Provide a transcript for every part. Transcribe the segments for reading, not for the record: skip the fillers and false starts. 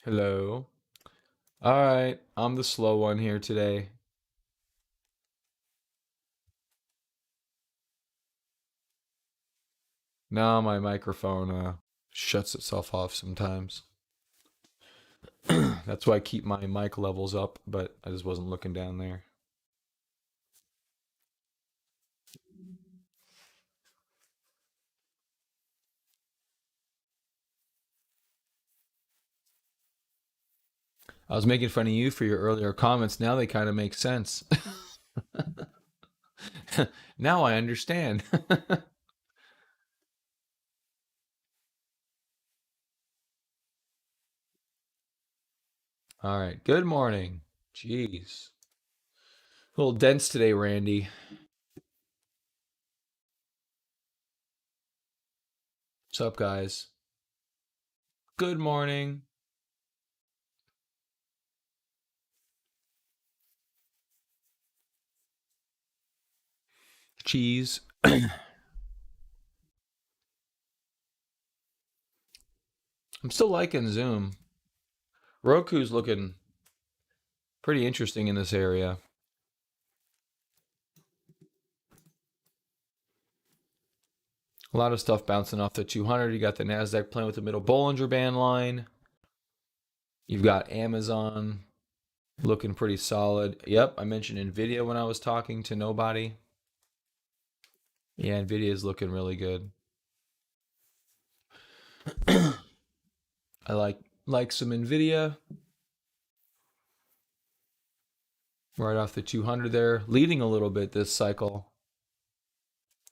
Hello. All right, I'm the slow one here today. Now my microphone shuts itself off sometimes. That's why I keep my mic levels up, but I just wasn't looking down there. I was making fun of you for your earlier comments. Now they kind of make sense. Now I understand. All right. Good morning. Jeez. A little dense today, Randy. What's up, guys? Good morning. Cheese. I'm still liking Zoom. Roku's looking pretty interesting in this area. A lot of stuff bouncing off the 200. You got the NASDAQ playing with the middle Bollinger Band line. You've got Amazon looking pretty solid. Yep, I mentioned Nvidia when I was talking to nobody. Yeah, Nvidia is looking really good. I like some Nvidia right off the 200 there, leading a little bit this cycle.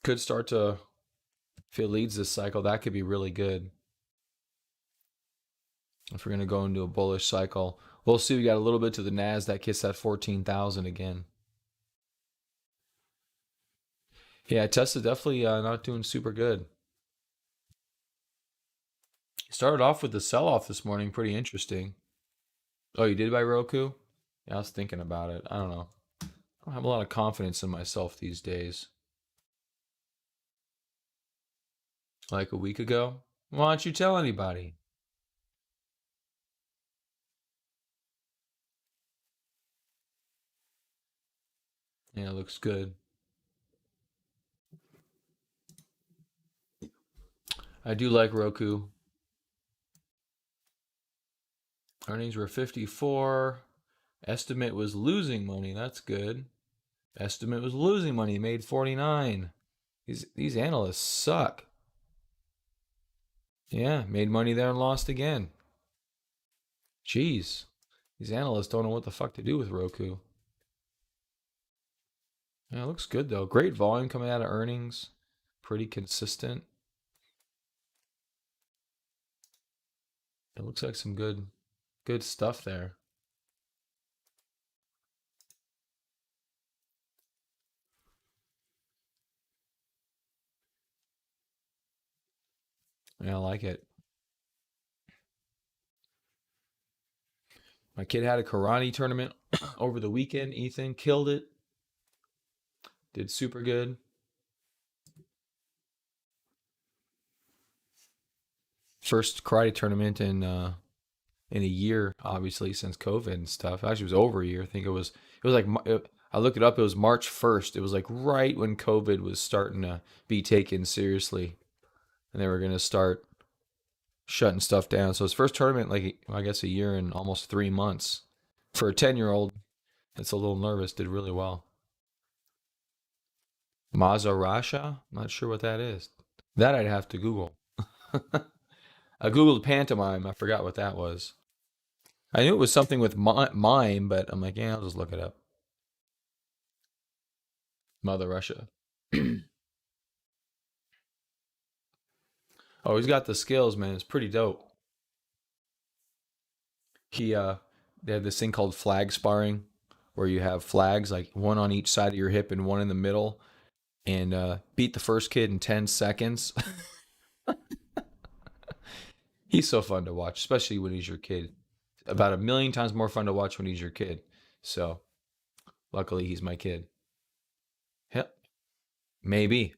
Could start to, if it leads this cycle, that could be really good. If we're going to go into a bullish cycle, we'll see. We got a little bit to the NASDAQ hits that 14,000 again. Yeah, Tesla definitely not doing super good. Started off with the sell off this morning, pretty interesting. Oh, you did buy Roku? Yeah, I was thinking about it. I don't know. I don't have a lot of confidence in myself these days. Like a week ago? Why don't you tell anybody? Yeah, it looks good. I do like Roku. Earnings were 54. Estimate was losing money. That's good. Estimate was losing money. Made 49. These analysts suck. Yeah, made money there and lost again. Jeez. These analysts don't know what the fuck to do with Roku. Yeah, it looks good though. Great volume coming out of earnings. Pretty consistent. It looks like some good stuff there. Yeah, I like it. My kid had a karate tournament over the weekend. Ethan killed it. Did super good. First karate tournament in a year, obviously since COVID and stuff. Actually, it was over a year. I think it was like I looked it up. It was March 1st. It was like right when COVID was starting to be taken seriously, and they were gonna start shutting stuff down. So his first tournament, like I guess a year and almost 3 months for a 10-year-old. It's a little nervous. Did really well. Mazarasha? Not sure what that is. That I'd have to Google. I googled pantomime. I forgot what that was. I knew it was something with mime, but I'm like, yeah, I'll just look it up. Mother Russia. Oh, he's got the skills, man. It's pretty dope. He they have this thing called flag sparring, where you have flags like one on each side of your hip and one in the middle, and beat the first kid in 10 seconds. He's so fun to watch, especially when he's your kid. About a million times more fun to watch when he's your kid. So luckily he's my kid. Yep, maybe.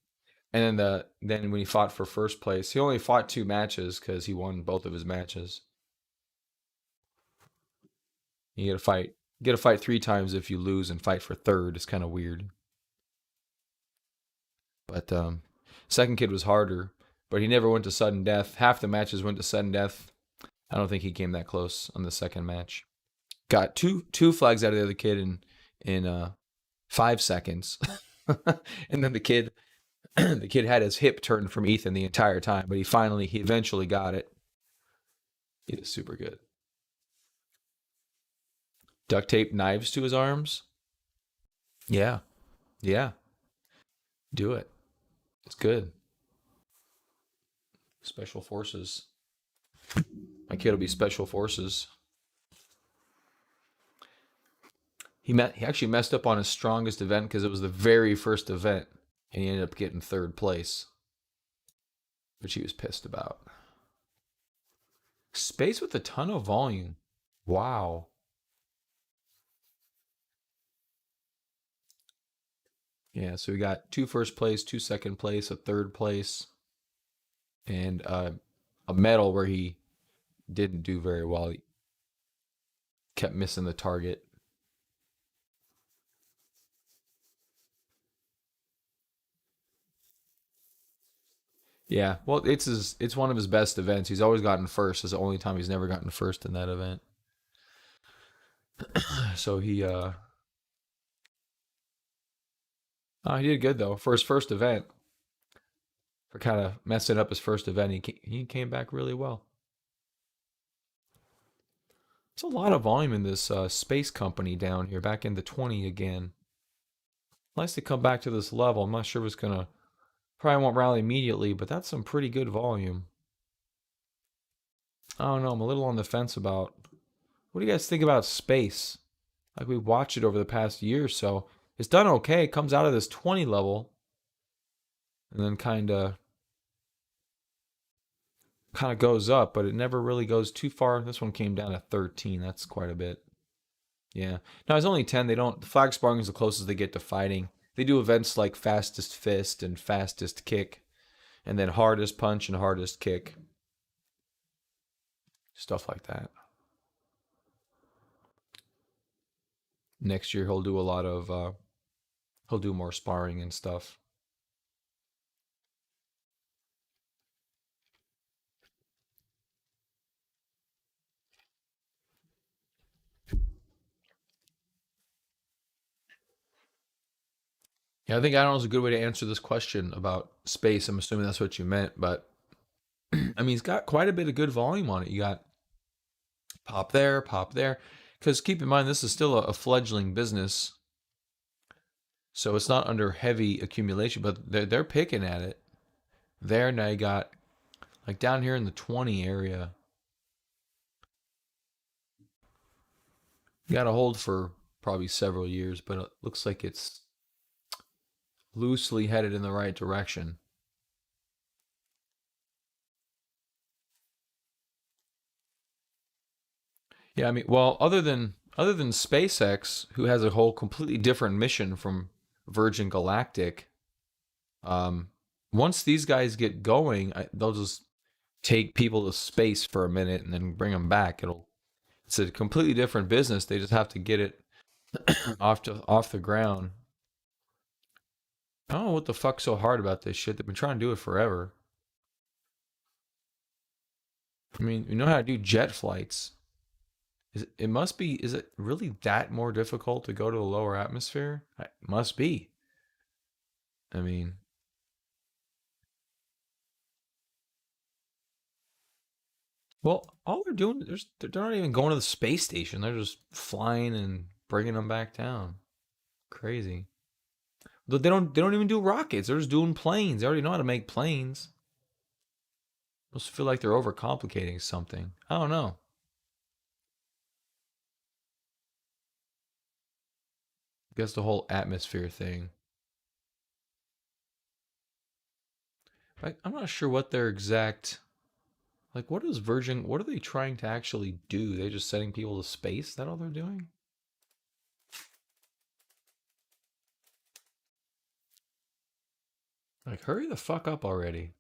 And then when he fought for first place, he only fought two matches because he won both of his matches. You get to fight. You get to fight 3 times if you lose and fight for third. It's kind of weird. But second kid was harder, but he never went to sudden death. Half the matches went to sudden death. I don't think he came that close on the second match. Got two flags out of the other kid in 5 seconds, and then the kid had his hip turned from Ethan the entire time, but he eventually got it. He was super good. Duct tape knives to his arms. Yeah, yeah, do it. It's good. Special forces. My kid will be special forces. He actually messed up on his strongest event because it was the very first event, and he ended up getting third place, which he was pissed about. Space with a ton of volume. Wow. Yeah, so we got two first place, two second place, a third place, and a medal where he didn't do very well. He kept missing the target. Yeah, well, it's one of his best events. He's always gotten first. It's the only time he's never gotten first in that event. So he did good though for his first event. For kind of messing up his first event, he came back really well. It's a lot of volume in this space company down here, back in the 20 again. Nice to come back to this level. I'm not sure if it's gonna probably won't rally immediately, but that's some pretty good volume. I don't know. I'm a little on the fence about what do you guys think about space? Like we watched it over the past year or so. It's done okay. It comes out of this 20 level and then kind of goes up, but it never really goes too far. This one came down to 13. That's quite a bit. Yeah. Now it's only 10. They don't. The flag sparring is the closest they get to fighting. They do events like fastest fist and fastest kick, and then hardest punch and hardest kick, stuff like that. Next year he'll do more sparring and stuff. Yeah, I think I don't know is a good way to answer this question about space. I'm assuming that's what you meant, but I mean, he's got quite a bit of good volume on it. You got pop there, pop there. Because keep in mind, this is still a fledgling business, so it's not under heavy accumulation, but they're picking at it. There now you got like down here in the 20 area, you got a hold for probably several years, but it looks like it's loosely headed in the right direction. Yeah, I mean, well, other than SpaceX, who has a whole completely different mission from Virgin Galactic, um, once these guys get going, they'll just take people to space for a minute and then bring them back. It's a completely different business. They just have to get it off the ground. I don't know what the fuck's so hard about this shit. They've been trying to do it forever. I mean, you know how to do jet flights. It must be. Is it really that more difficult to go to a lower atmosphere? It must be. I mean, well, all they're doing, they're not even going to the space station. They're just flying and bringing them back down. Crazy. They don't even do rockets. They're just doing planes. They already know how to make planes. Must feel like they're overcomplicating something. I don't know. I guess the whole atmosphere thing. I'm not sure what their exact like. What is Virgin? What are they trying to actually do? They just sending people to space? Is that all they're doing? Like, hurry the fuck up already.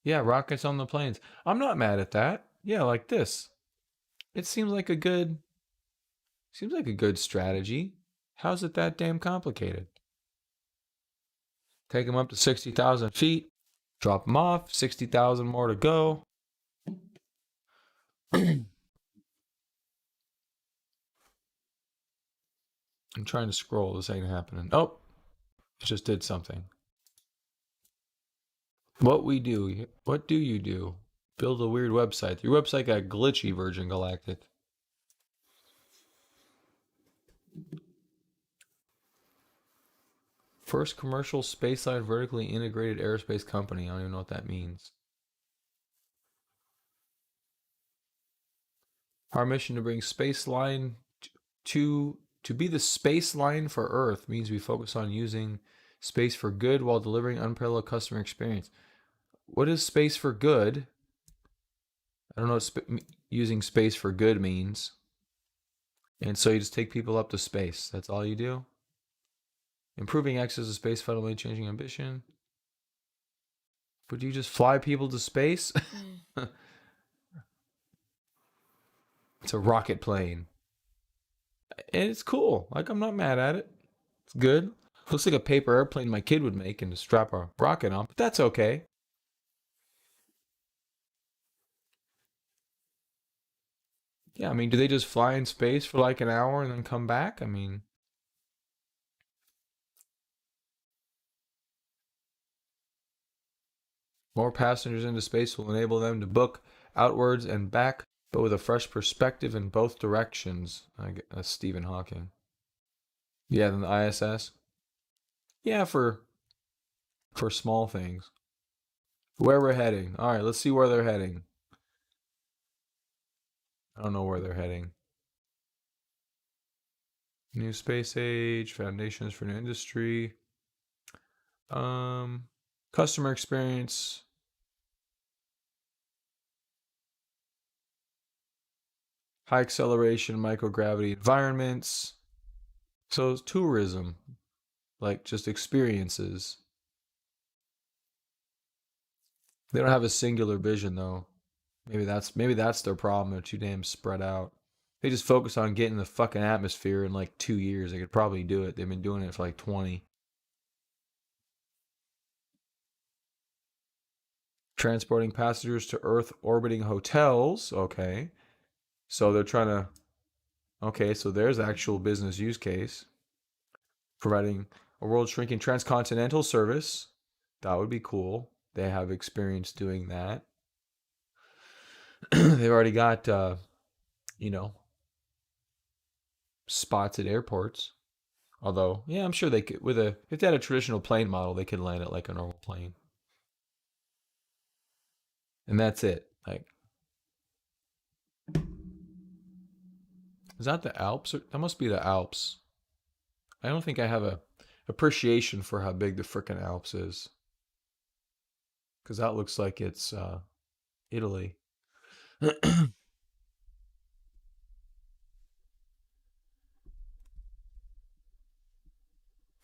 Yeah, rockets on the planes. I'm not mad at that. Yeah, like this. It seems like a good. Seems like a good strategy. How's it that damn complicated? Take them up to 60,000 feet, drop them off, 60,000 more to go. I'm trying to scroll. This ain't happening. Oh, it just did something. What do you do? Build a weird website. Your website got glitchy, Virgin Galactic. First commercial spaceline vertically integrated aerospace company. I don't even know what that means. Our mission to bring space line to be the space line for Earth means we focus on using space for good while delivering unparalleled customer experience. What is space for good? I don't know what using space for good means. And so you just take people up to space. That's all you do? Improving access to space, fundamentally changing ambition. Would you just fly people to space? It's a rocket plane. And it's cool. Like, I'm not mad at it. It's good. Looks like a paper airplane my kid would make and to strap a rocket on, but that's okay. Yeah, I mean, do they just fly in space for like an hour and then come back? I mean, more passengers into space will enable them to book outwards and back, but with a fresh perspective in both directions. That's Stephen Hawking. Yeah, then the ISS. Yeah, for small things. Where we're heading. All right, let's see where they're heading. I don't know where they're heading. New space age, foundations for new industry. Um, Customer experience. High acceleration, microgravity environments. So it's tourism, like just experiences. They don't have a singular vision though. Maybe that's their problem. They're too damn spread out. They just focus on getting the fucking atmosphere in like 2 years. They could probably do it. They've been doing it for like 20. Transporting passengers to Earth orbiting hotels. Okay. So they're trying to. Okay, so there's actual business use case. Providing a world shrinking transcontinental service. That would be cool. They have experience doing that. They've already got, you know, spots at airports. Although, yeah, I'm sure they could, if they had a traditional plane model, they could land it like a normal plane. And that's it. Like, is that the Alps? That must be the Alps. I don't think I have a appreciation for how big the frickin' Alps is. Because that looks like it's Italy.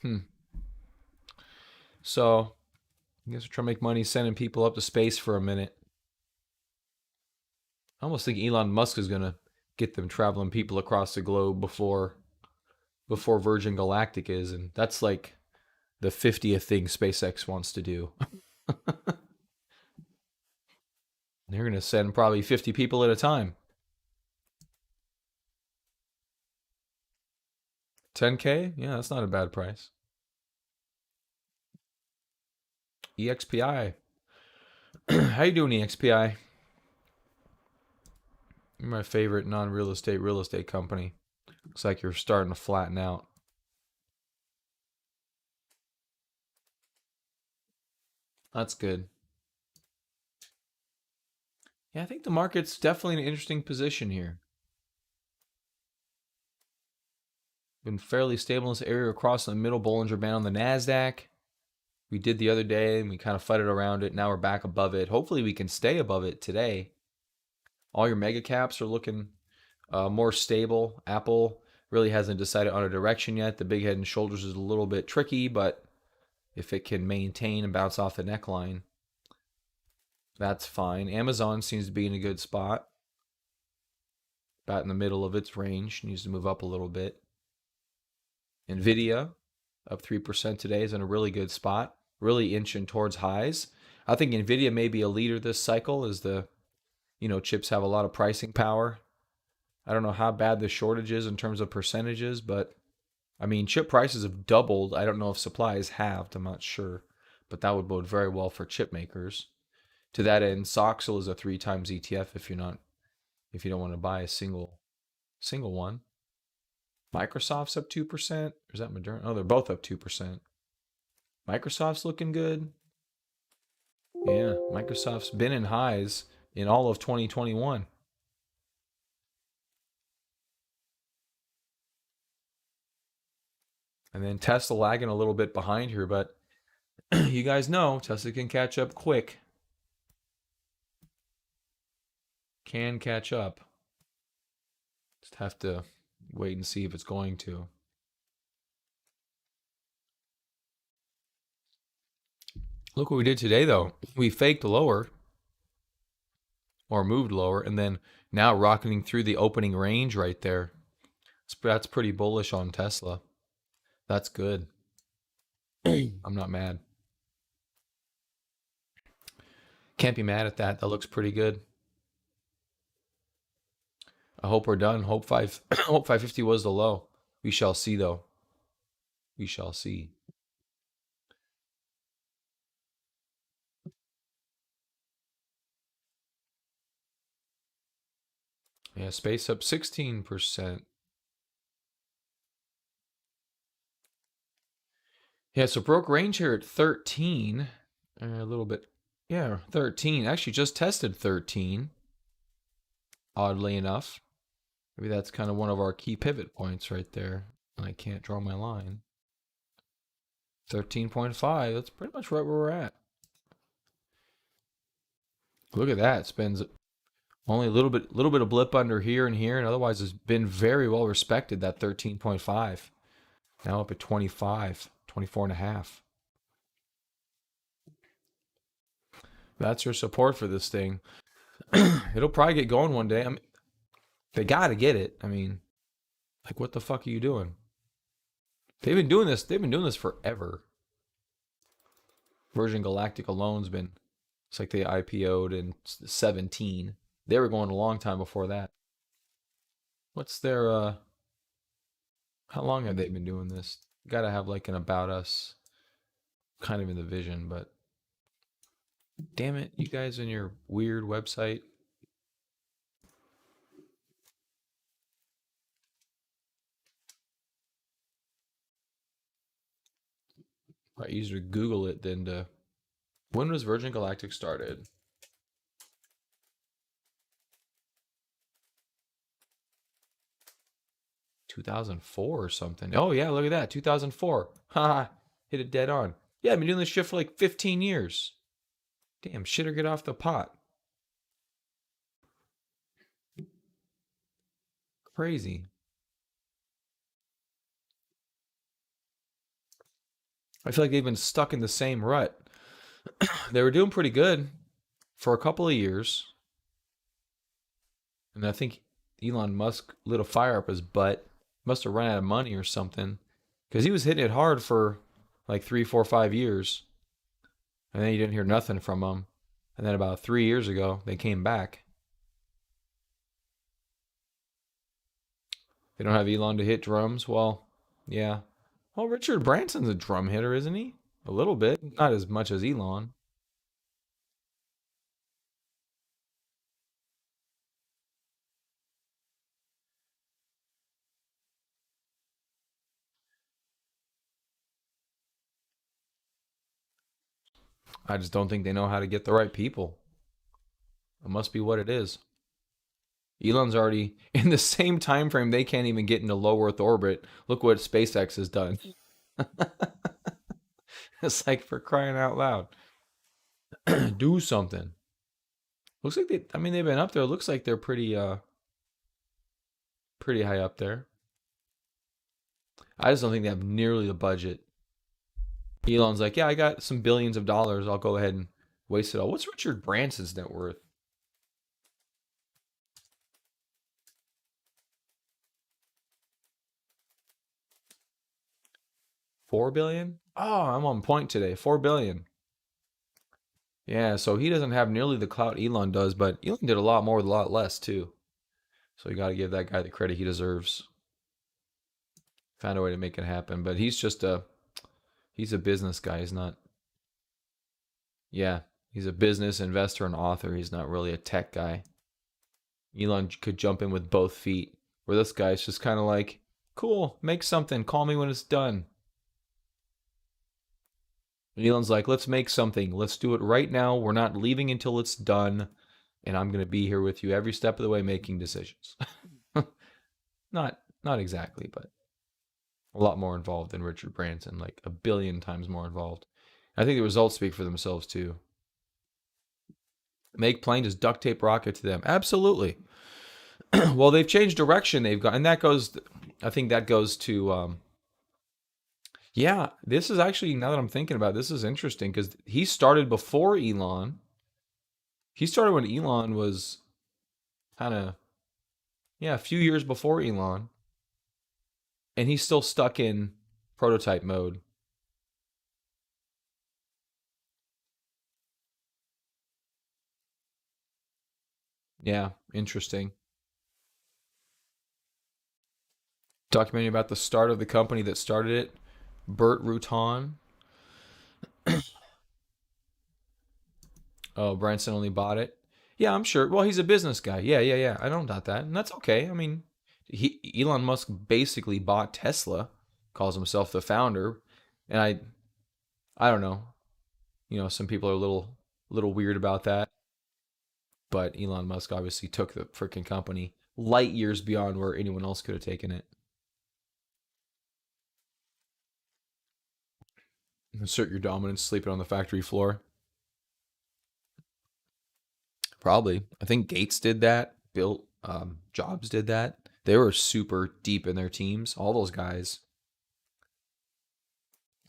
Hmm. So, I guess we're trying to make money sending people up to space for a minute. I almost think Elon Musk is gonna get them traveling people across the globe before Virgin Galactic is, and that's like the 50th thing SpaceX wants to do. They're gonna send probably 50 people at a time. 10K? Yeah, that's not a bad price. EXPI. How you doing, EXPI? You're my favorite non-real estate real estate company. Looks like you're starting to flatten out. That's good. Yeah, I think the market's definitely in an interesting position here. Been fairly stable in this area across the middle Bollinger Band on the Nasdaq. We did the other day and we kind of fighted around it. Now we're back above it. Hopefully we can stay above it today. All your mega caps are looking more stable. Apple really hasn't decided on a direction yet. The big head and shoulders is a little bit tricky, but if it can maintain and bounce off the neckline, that's fine. Amazon seems to be in a good spot. about in the middle of its range. Needs to move up a little bit. Nvidia up 3% today is in a really good spot, really inching towards highs. I think Nvidia may be a leader this cycle as the, chips have a lot of pricing power. I don't know how bad the shortage is in terms of percentages, but I mean, chip prices have doubled. I don't know if supply has halved. I'm not sure, but that would bode very well for chip makers. To that end, Soxel is a 3 times ETF if you don't want to buy a single one. Microsoft's up 2%. Or is that Moderna? Oh, they're both up 2%. Microsoft's looking good. Yeah, Microsoft's been in highs in all of 2021. And then Tesla lagging a little bit behind here, but you guys know Tesla can catch up quick. Can catch up. Just have to wait and see if it's going to. Look what we did today, though. We faked lower or moved lower, and then now rocketing through the opening range right there. That's pretty bullish on Tesla. That's good. I'm not mad. Can't be mad at that. That looks pretty good. I hope we're done. Hope 550 was the low. We shall see, though. We shall see. Yeah, space up 16%. Yeah, so broke range here at 13. A little bit. Yeah, 13. Actually, just tested 13. Oddly enough. Maybe that's kind of one of our key pivot points right there. And I can't draw my line. 13.5. That's pretty much right where we're at. Look at that. Spends only a little bit of blip under here, and otherwise has been very well respected, that 13.5. Now up at 25, 24 and a half. That's your support for this thing. It'll probably get going one day. I mean, they got to get it. I mean, like, what the fuck are you doing? They've been doing this. They've been doing this forever. Virgin Galactic alone's been. It's like they IPO'd in 17. They were going a long time before that. What's their? How long have they been doing this? Got to have like an about us kind of in the vision, but damn it, you guys and your weird website. Probably easier to Google it than to. When was Virgin Galactic started? 2004 or something. Oh yeah, look at that, 2004. Ha, hit it dead on. Yeah, I've been doing this shit for like 15 years. Damn, shit or get off the pot. Crazy. I feel like they've been stuck in the same rut. They were doing pretty good for a couple of years. And I think Elon Musk lit a fire up his butt. Must have run out of money or something. Because he was hitting it hard for like 3, 4, 5 years. And then you didn't hear nothing from him. And then about 3 years ago, they came back. They don't have Elon to hit drums. Well, yeah. Well, Richard Branson's a drum hitter, isn't he? A little bit. Not as much as Elon. I just don't think they know how to get the right people. It must be what it is. Elon's already in the same time frame. They can't even get into low Earth orbit. Look what SpaceX has done. It's like, for crying out loud. Do something. Looks like they. I mean, they've been up there. Looks like they're pretty high up there. I just don't think they have nearly the budget. Elon's like, yeah, I got some billions of dollars. I'll go ahead and waste it all. What's Richard Branson's net worth? 4 billion. Oh, I'm on point today. 4 billion. Yeah, so he doesn't have nearly the clout Elon does, but Elon did a lot more with a lot less too. So you got to give that guy the credit he deserves. Found a way to make it happen, but he's a business guy. He's not. Yeah, he's a business investor and author. He's not really a tech guy. Elon could jump in with both feet, where this guy's just kind of like, cool, make something. Call me when it's done. And Elon's like, let's make something. Let's do it right now. We're not leaving until it's done. And I'm going to be here with you every step of the way making decisions. Not exactly, but a lot more involved than Richard Branson, like a billion times more involved. I think the results speak for themselves too. Make plane, just duct tape rocket to them. Absolutely. Well, they've changed direction. They've got, and that goes. I think that goes to. Yeah, this is actually now that I'm thinking about it, this is interesting because he started before Elon. He started when Elon was kind of yeah a few years before Elon, and he's still stuck in prototype mode. Yeah, interesting. Documentary about the start of the company that started it, Burt Rutan. Oh, Branson only bought it. Yeah, I'm sure. Well, he's a business guy. Yeah, yeah, yeah. I don't doubt that, and that's okay. I mean, Elon Musk basically bought Tesla, calls himself the founder, and I don't know. Some people are a little weird about that, but Elon Musk obviously took the freaking company light years beyond where anyone else could have taken it. Assert your dominance, sleeping on the factory floor. Probably. I think Gates did that. Bill Jobs did that. They were super deep in their teams. All those guys.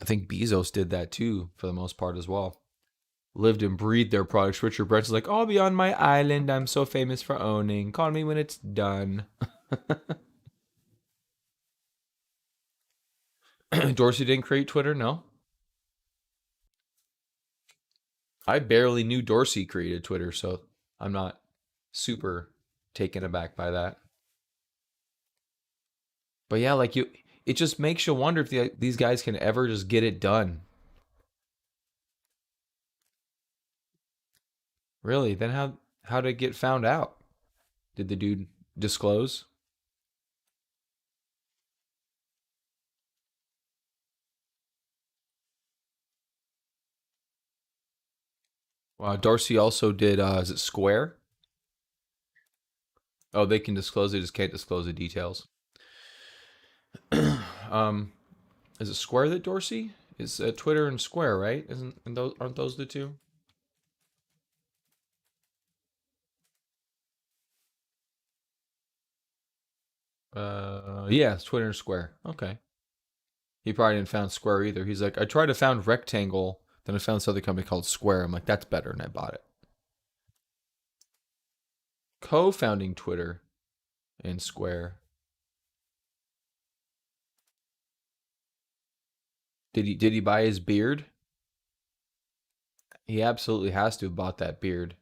I think Bezos did that too, for the most part as well. Lived and breathed their products. Richard Branson's like, I'll be on my island I'm so famous for owning. Call me when it's done. Dorsey didn't create Twitter, no. I barely knew Dorsey created Twitter, so I'm not super taken aback by that. But yeah, like it just makes you wonder if these guys can ever just get it done. Really? Then how did it get found out? Did the dude disclose? Dorsey also did. Is it Square? Oh, they can disclose. They just can't disclose the details. um, is it Square that Dorsey is? Twitter and Square, right? Isn't and those aren't those the two? Yeah, it's Twitter and Square. Okay. He probably didn't found Square either. He's like, I tried to found Rectangle, then I found this other company called Square. I'm like, that's better, and I bought it. Co-founding Twitter and Square. Did he buy his beard? He absolutely has to have bought that beard.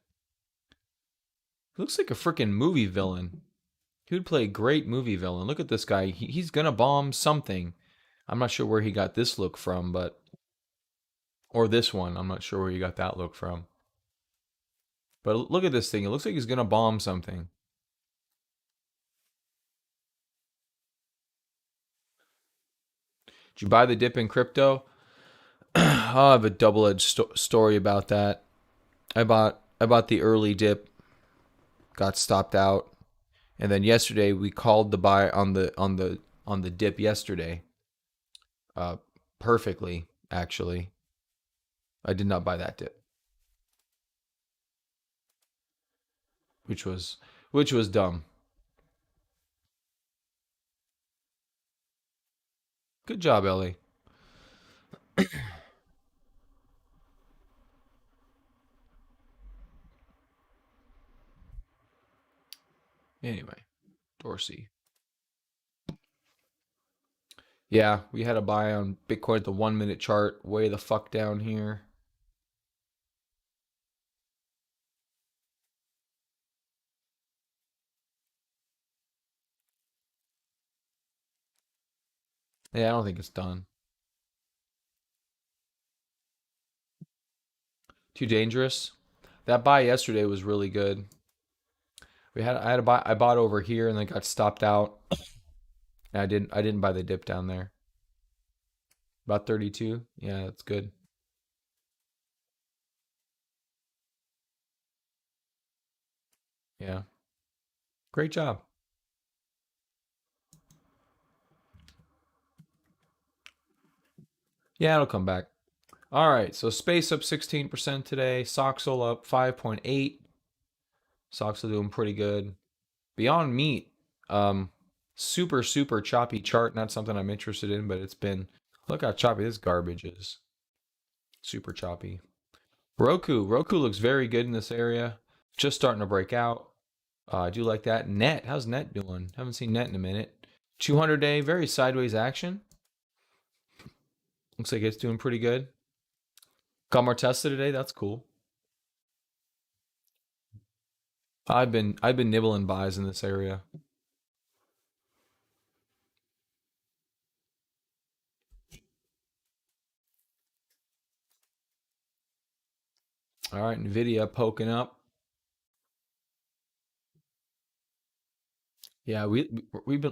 He looks like a freaking movie villain. He would play a great movie villain. Look at this guy. He's gonna bomb something. I'm not sure where he got this look from, but or this one. I'm not sure where he got that look from. But look at this thing. It looks like he's gonna bomb something. Did you buy the dip in crypto? I have a double-edged story about that. I bought the early dip, got stopped out, and then yesterday we called the buy on the dip yesterday. Uh, perfectly actually. I did not buy that dip, which was which was dumb. Good job, Ellie. Anyway, Dorsey. Yeah, we had a buy on Bitcoin at the 1 minute chart, way the fuck down here. Yeah, I don't think it's done. Too dangerous. That buy yesterday was really good. I had a buy I bought over here and then got stopped out. And I didn't buy the dip down there. About 32. Yeah, that's good. Yeah. Great job. Yeah, it'll come back. All right, so space up 16% today. Soxel up 5.8. Soxel doing pretty good. Beyond Meat, um, super choppy chart. Not something I'm interested in, but it's been. Look how choppy this garbage is. Super choppy. Roku looks very good in this area. Just starting to break out. I do like that. Net, how's Net doing? Haven't seen Net in a minute. 200-day, very sideways action. Looks like it's doing pretty good. Got more Tesla today. That's cool. I've been nibbling buys in this area. All right, Nvidia poking up. Yeah, we're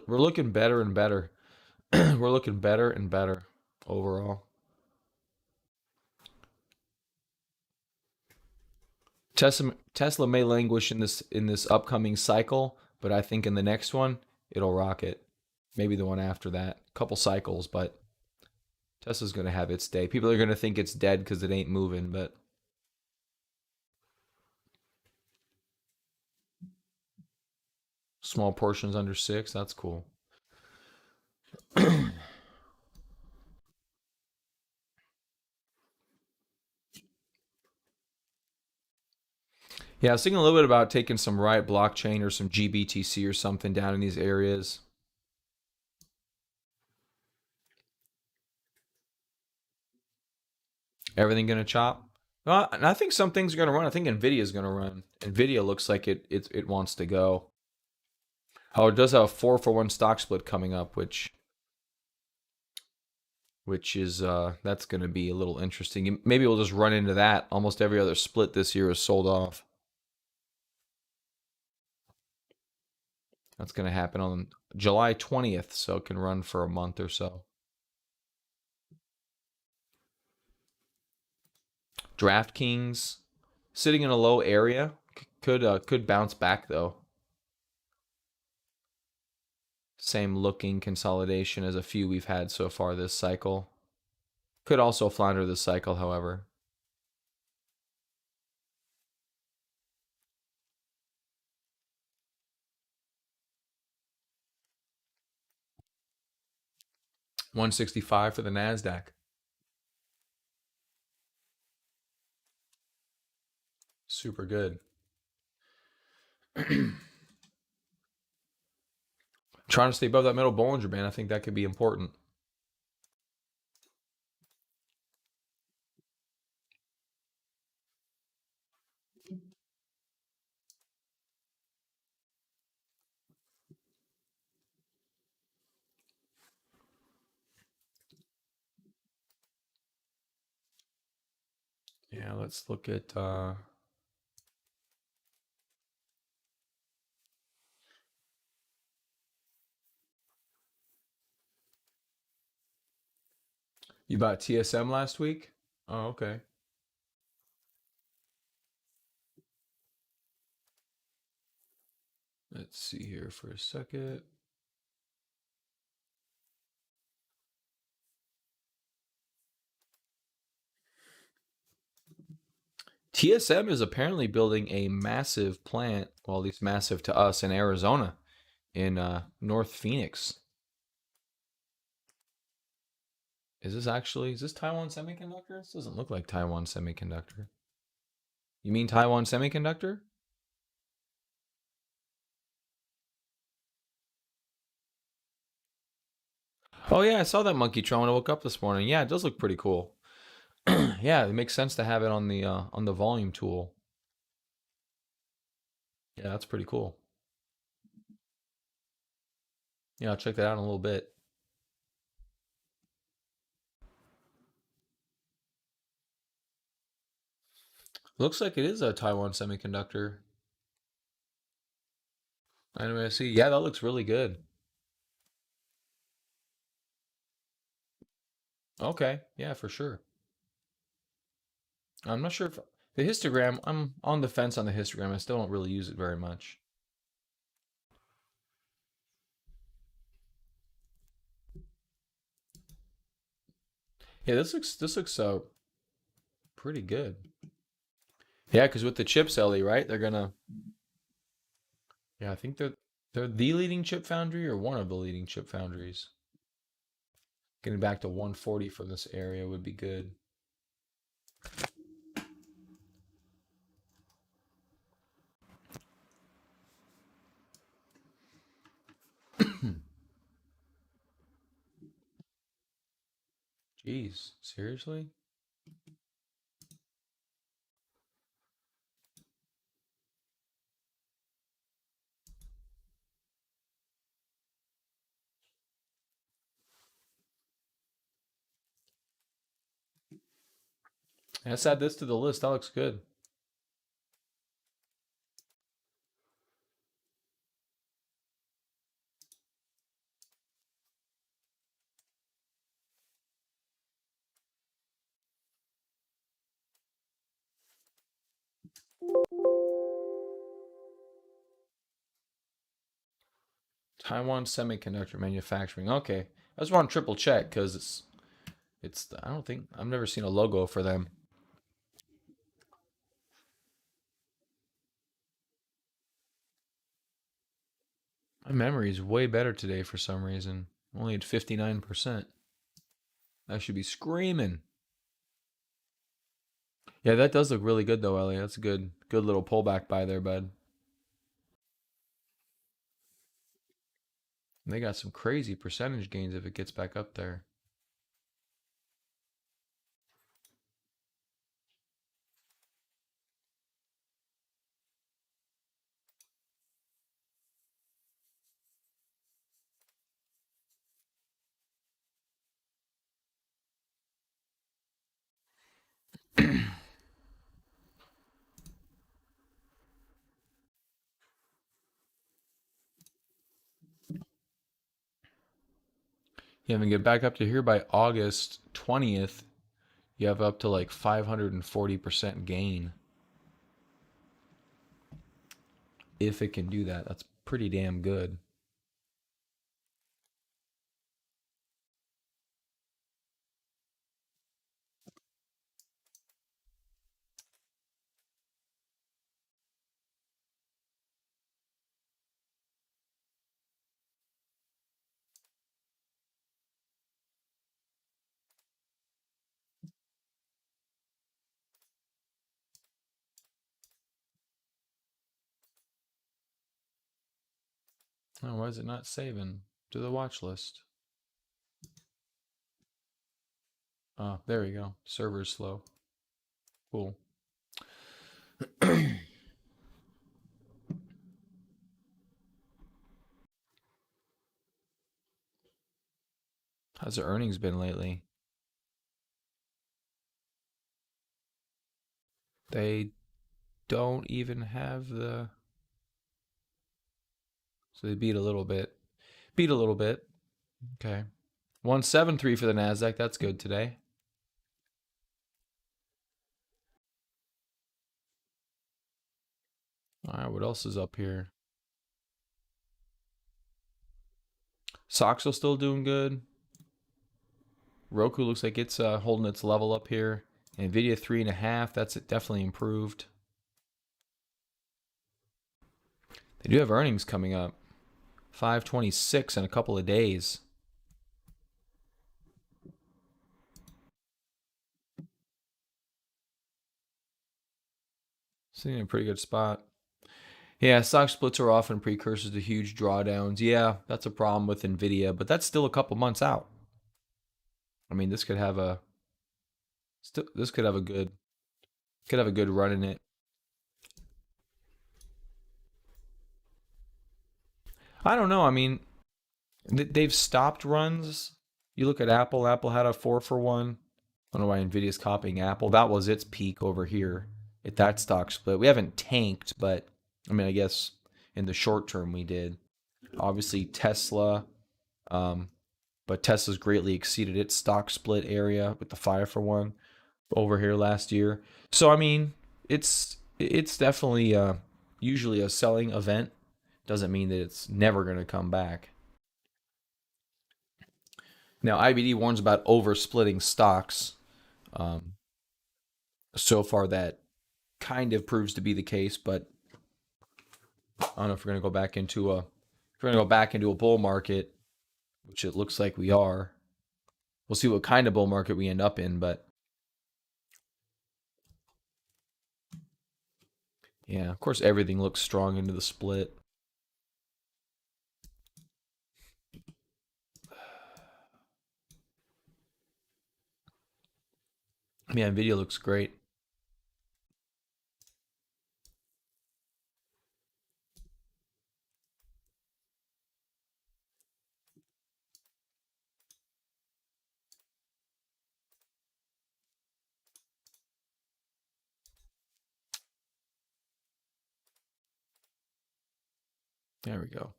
looking better and better. We're looking better and better overall. Tesla may languish in this upcoming cycle, but I think in the next one it'll rocket. Maybe the one after that. Couple cycles, but Tesla's gonna have its day. People are gonna think it's dead because it ain't moving, but small portions under six. That's cool. Yeah, I was thinking a little bit about taking some Riot blockchain or some GBTC or something down in these areas. Everything gonna chop? And I think some things are gonna run. I think Nvidia's gonna run. Nvidia looks like it wants to go. Oh, it does have a 4-for-1 stock split coming up, which is that's gonna be a little interesting. Maybe we'll just run into that. Almost every other split this year is sold off. That's gonna happen on July 20th, so it can run for a month or so. DraftKings sitting in a low area could bounce back though. Same looking consolidation as a few we've had so far this cycle. Could also flounder this cycle, however. 165 for the Nasdaq. Super good. Trying to stay above that middle Bollinger Band, I think that could be important. Yeah, let's look at you bought TSM last week? Oh, okay. Let's see here for a second. TSM is apparently building a massive plant, well, at least massive to us in Arizona, in North Phoenix. Is this Taiwan Semiconductor? This doesn't look like Taiwan Semiconductor. You mean Taiwan Semiconductor? Oh yeah, I saw that monkey trail when I woke up this morning. Yeah, it does look pretty cool. Yeah, it makes sense to have it on the volume tool. Yeah, that's pretty cool. Yeah, I'll check that out in a little bit. Looks like it is a Taiwan Semiconductor. Anyway, I see. Yeah, that looks really good. Okay, yeah, for sure. I'm not sure if the histogram, I'm on the fence on the histogram. I still don't really use it very much. Yeah, this looks pretty good. Yeah, because with the chips, Ellie, right? They're gonna. Yeah, I think they're the leading chip foundry or one of the leading chip foundries. Getting back to 140 from this area would be good. Jeez, seriously? Let's add this to the list. That looks good. Taiwan Semiconductor Manufacturing. Okay, I just want to triple check because it's I don't think I've never seen a logo for them. My memory is way better today for some reason. Only at 59%. I should be screaming. Yeah, that does look really good though, Ellie. That's a good little pullback by there, bud. And they got some crazy percentage gains if it gets back up there. Yeah, and get back up to here by August 20th, you have up to like 540% gain. If it can do that, that's pretty damn good. Oh, why is it not saving to the watch list? Oh, there we go. Server's slow. Cool. How's the earnings been lately? They don't even have the. So they beat a little bit. Beat a little bit. Okay. 173 for the NASDAQ. That's good today. All right, what else is up here? Soxo still doing good. Roku looks like it's holding its level up here. Nvidia 3.5. That's definitely improved. They do have earnings coming up. 526 in a couple of days. Sitting in a pretty good spot. Yeah, stock splits are often precursors to huge drawdowns. Yeah, that's a problem with Nvidia, but that's still a couple months out. I mean, this could have a good run in it. I don't know. I mean, they've stopped runs. You look at Apple. Apple had a 4-for-1. I don't know why Nvidia's copying Apple. That was its peak over here at that stock split. We haven't tanked, but I mean, I guess in the short term we did. Obviously, Tesla, um, but Tesla's greatly exceeded its stock split area with the 5-for-1 over here last year. So I mean, it's definitely usually a selling event. Doesn't mean that it's never going to come back. Now, IBD warns about over splitting stocks. Um, so far, that kind of proves to be the case, but I don't know if we're going to go back into a if we're going to go back into a bull market, which it looks like we are. We'll see what kind of bull market we end up in, but yeah, of course, everything looks strong into the split. Yeah, Nvidia looks great. There we go.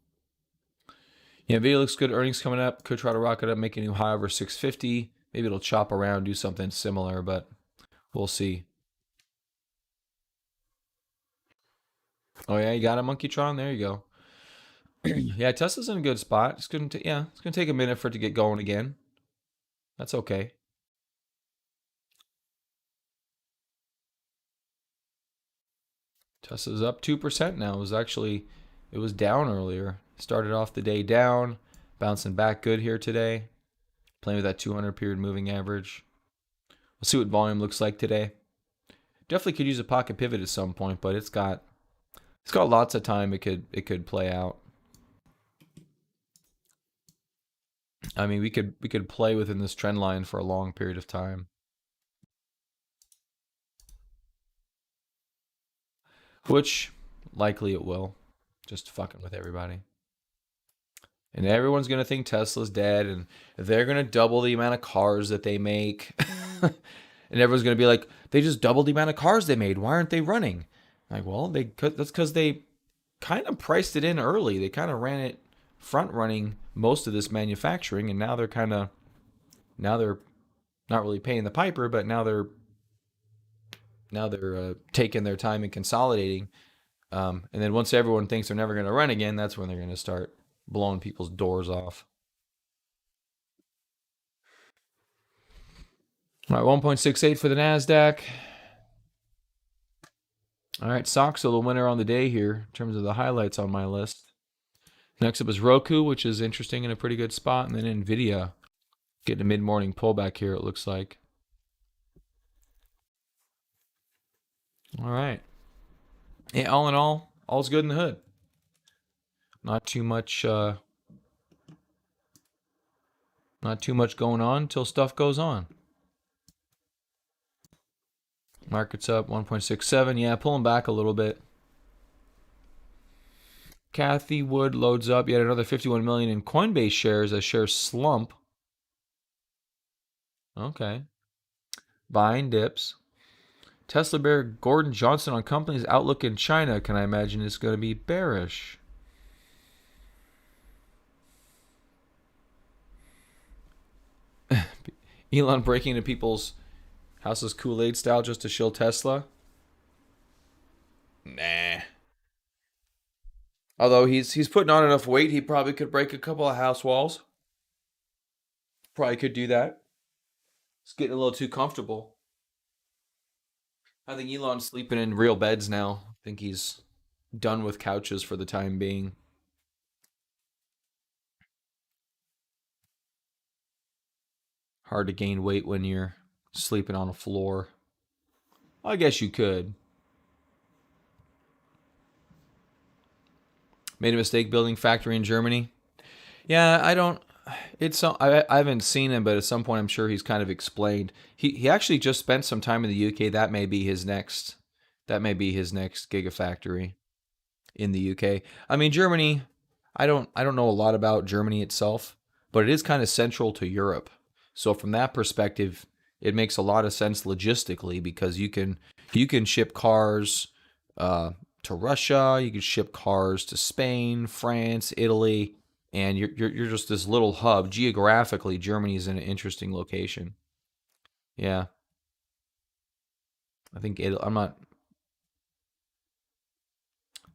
Yeah, Nvidia looks good. Earnings coming up. Could try to rock it up, make a new high over 650. Maybe it'll chop around, do something similar, but we'll see. Oh yeah, you got a Monkeytron. There you go. Yeah, Tesla's in a good spot. It's gonna take a minute for it to get going again. That's okay. Tesla's up 2% now. It was down earlier. Started off the day down, bouncing back good here today. Playing with that 200 period moving average. We'll see what volume looks like today. Definitely could use a pocket pivot at some point, but it's got lots of time it could play out. I mean, we could play within this trend line for a long period of time, which likely it will. Just fucking with everybody. And everyone's gonna think Tesla's dead, and they're gonna double the amount of cars that they make. And everyone's gonna be like, they just doubled the amount of cars they made. Why aren't they running? Like, well, that's because they kind of priced it in early. They kind of ran it front running most of this manufacturing, and now they're not really paying the piper, but now they're taking their time and consolidating. And then once everyone thinks they're never going to run again, that's when they're going to start blowing people's doors off. All right, 1.68 for the Nasdaq. All right, Soxo, the winner on the day here in terms of the highlights on my list. Next up is Roku, which is interesting in a pretty good spot, and then Nvidia getting a mid-morning pullback here. It looks like. All right. Yeah, all in all, all's good in the hood. Not too much. Not too much going on till stuff goes on. Market's up 1.67. Yeah, pulling back a little bit. Kathy Wood loads up yet another 51 million in Coinbase shares as shares slump. Okay. Buying dips. Tesla bear Gordon Johnson on company's outlook in China. Can I imagine it's going to be bearish? Elon breaking into people's houses Kool-Aid style just to shill Tesla? Nah. Although he's putting on enough weight, he probably could break a couple of house walls. Probably could do that. It's getting a little too comfortable. I think Elon's sleeping in real beds now. I think he's done with couches for the time being. Hard to gain weight when you're sleeping on a floor. I guess you could. Made a mistake building factory in Germany. Yeah, I haven't seen him, but at some point I'm sure he's kind of explained. He actually just spent some time in the UK. That may be his next gigafactory in the UK. I mean, Germany, I don't know a lot about Germany itself, but it is kind of central to Europe. So from that perspective, it makes a lot of sense logistically because you can ship cars uh, to Russia, you can ship cars to Spain, France, Italy, and you're just this little hub. Geographically, Germany is in an interesting location. Yeah, I think I'm not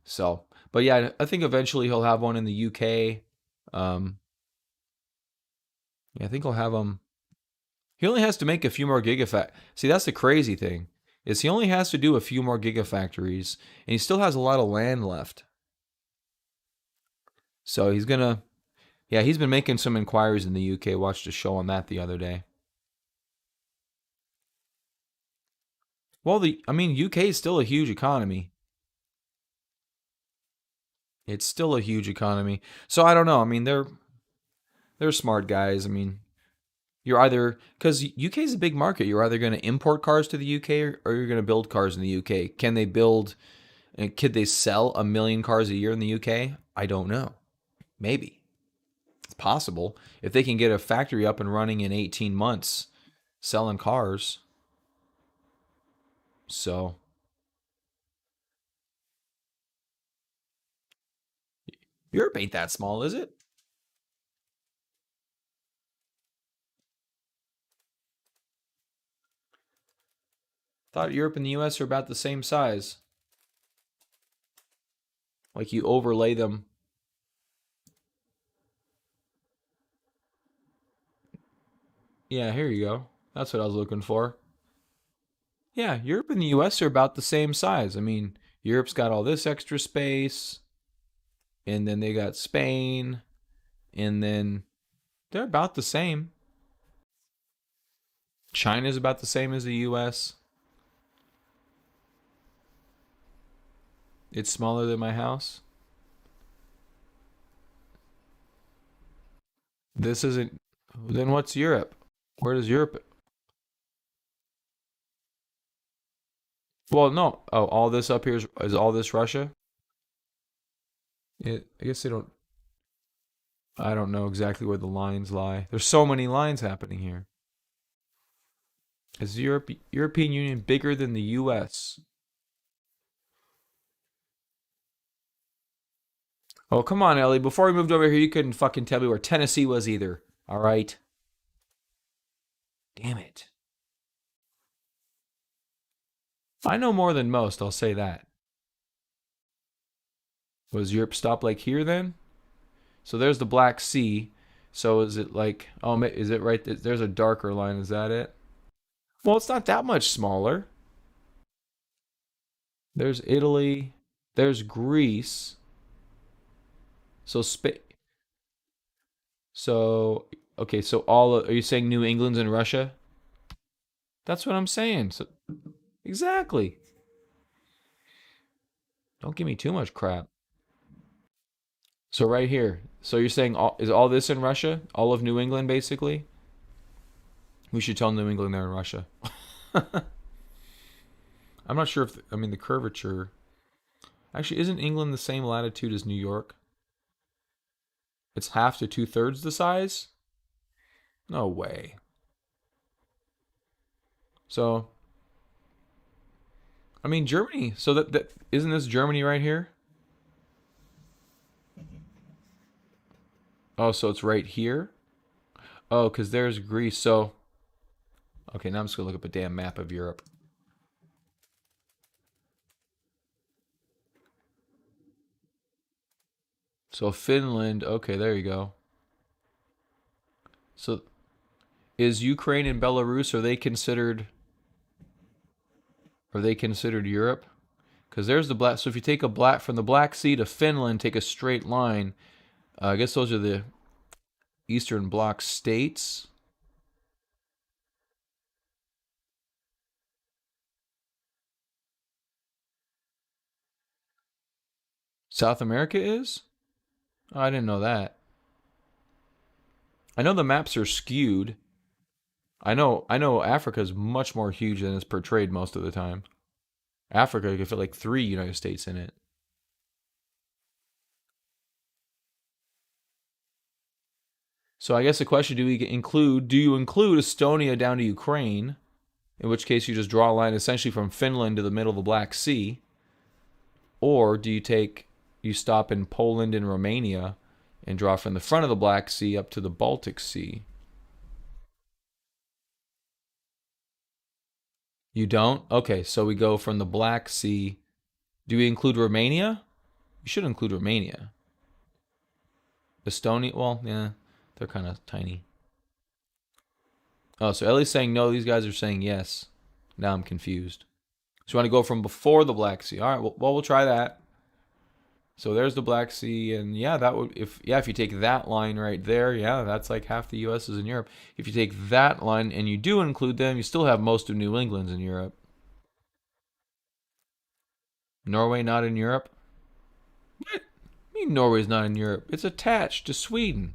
so, but yeah, I think eventually he'll have one in the UK. Um, yeah, I think he'll have them. He only has to make a few more gigafact. See, that's the crazy thing is he only has to do a few more gigafactories, and he still has a lot of land left. So he's gonna. Yeah, he's been making some inquiries in the UK. Watched a show on that the other day. Well, I mean, UK is still a huge economy. It's still a huge economy. So I don't know. I mean, they're smart guys. I mean, you're either because UK is a big market. You're either going to import cars to the UK or you're going to build cars in the UK. Can they build and could they sell 1 million cars a year in the UK? I don't know. Maybe it's possible if they can get a factory up and running in 18 months selling cars. So Europe ain't that small, is it? Thought Europe and the US are about the same size. Like you overlay them. Yeah, here you go. That's what I was looking for. Yeah, Europe and the US are about the same size. I mean, Europe's got all this extra space, and then they got Spain, and then they're about the same. China's about the same as the US. It's smaller than my house. This isn't. Then what's Europe? Where does Europe? Well, no. Oh, all this up here is all this Russia? I guess they don't. I don't know exactly where the lines lie. There's so many lines happening here. Is European Union bigger than the U.S.? Oh, come on, Ellie. Before we moved over here, you couldn't fucking tell me where Tennessee was either. All right. Damn it. I know more than most, I'll say that. Was Europe stop like here then? So there's the Black Sea. So is it like, oh, is it right? There's a darker line. Is that it? Well, it's not that much smaller. There's Italy. There's Greece. So So okay. So are you saying New England's in Russia? That's what I'm saying. So exactly. Don't give me too much crap. So right here. So you're saying is all this in Russia? All of New England, basically? We should tell New England they're in Russia. I'm not sure if I mean the curvature. Actually, isn't England the same latitude as New York? It's half to two-thirds the size? No way. So, I mean Germany. So that isn't this Germany right here? Oh, so it's right here? Oh, because there's Greece. So, okay, now I'm just gonna look up a damn map of Europe. So Finland. Okay, there you go. So is Ukraine and Belarus are they considered Europe? Because there's the black. So if you take a black from the Black Sea to Finland, take a straight line. I guess those are the Eastern Bloc states. South America is? Oh, I didn't know that. I know the maps are skewed. I know Africa is much more huge than it's portrayed most of the time. Africa could fit like 3 United States in it. So I guess the question: Do you include Estonia down to Ukraine? In which case you just draw a line essentially from Finland to the middle of the Black Sea, or you stop in Poland and Romania and draw from the front of the Black Sea up to the Baltic Sea? You don't? Okay, so we go from the Black Sea. Do we include Romania? You should include Romania. Estonia, well, yeah, they're kind of tiny. Oh, so Ellie's saying no, these guys are saying yes. Now I'm confused. So you want to go from before the Black Sea. All right, well we'll try that. So there's the Black Sea, and yeah, that would if you take that line right there, yeah, that's like half the U.S. is in Europe. If you take that line and you do include them, you still have most of New England's in Europe. Norway not in Europe? What? I mean Norway's not in Europe. It's attached to Sweden.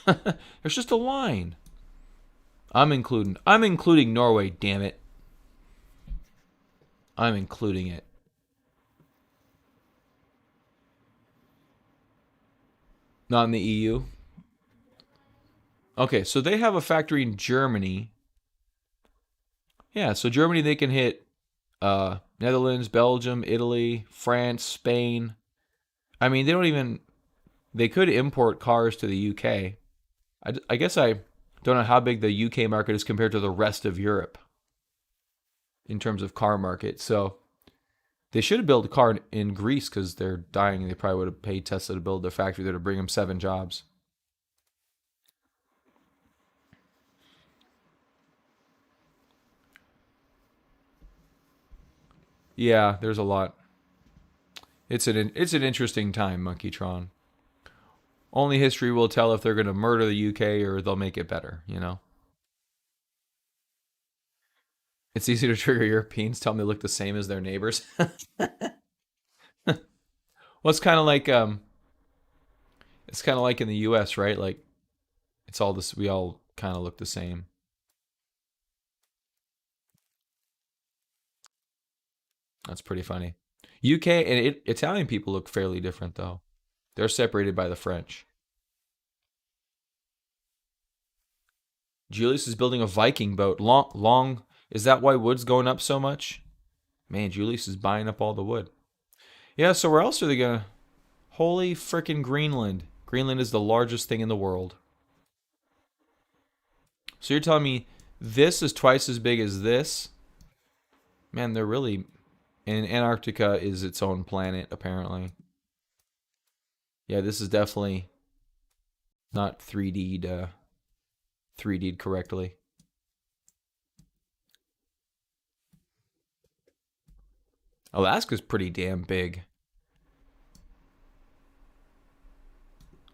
There's just a line. I'm including Norway, damn it. I'm including it. Not in the EU. Okay, so they have a factory in Germany. Yeah, so Germany they can hit Netherlands, Belgium, Italy, France, Spain. I mean, they could import cars to the UK. I guess I don't know how big the UK market is compared to the rest of Europe in terms of car market. So they should have built a car in Greece because they're dying. They probably would have paid Tesla to build their factory there to bring them 7 jobs. Yeah, there's a lot. It's an interesting time, Monkeytron. Only history will tell if they're going to murder the UK or they'll make it better. It's easy to trigger Europeans. Tell them they look the same as their neighbors. Well, it's kind of like in the U.S., right? Like it's all this. We all kind of look the same. That's pretty funny. UK and Italian people look fairly different though. They're separated by the French. Julius is building a Viking boat. Long, long. Is that why wood's going up so much? Man, Julius is buying up all the wood. Yeah. So where else are they gonna? Holy frickin' Greenland! Greenland is the largest thing in the world. So you're telling me this is twice as big as this? Man, they're really. And Antarctica is its own planet, apparently. Yeah, this is definitely not 3D'd correctly. Alaska's pretty damn big,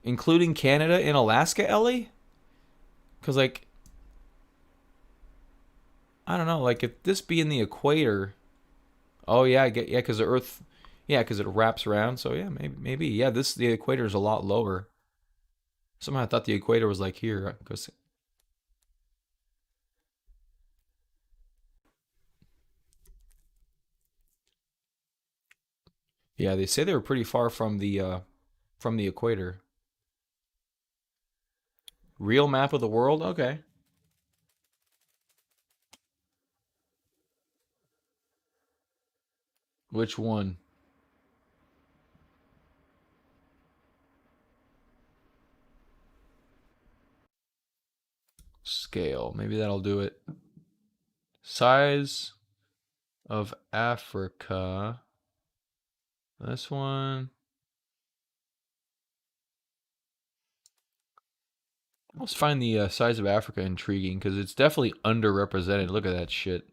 including Canada and Alaska, Ellie. Because I don't know, like if this being the equator. Oh yeah, I get yeah, because the Earth, yeah, because it wraps around. So yeah, maybe yeah. The equator is a lot lower. Somehow I thought the equator was like here. Because yeah, they say they were pretty far from the equator. Real map of the world? Okay. Which one? Scale. Maybe that'll do it. Size of Africa. This one. Let's find the size of Africa intriguing because it's definitely underrepresented. Look at that shit.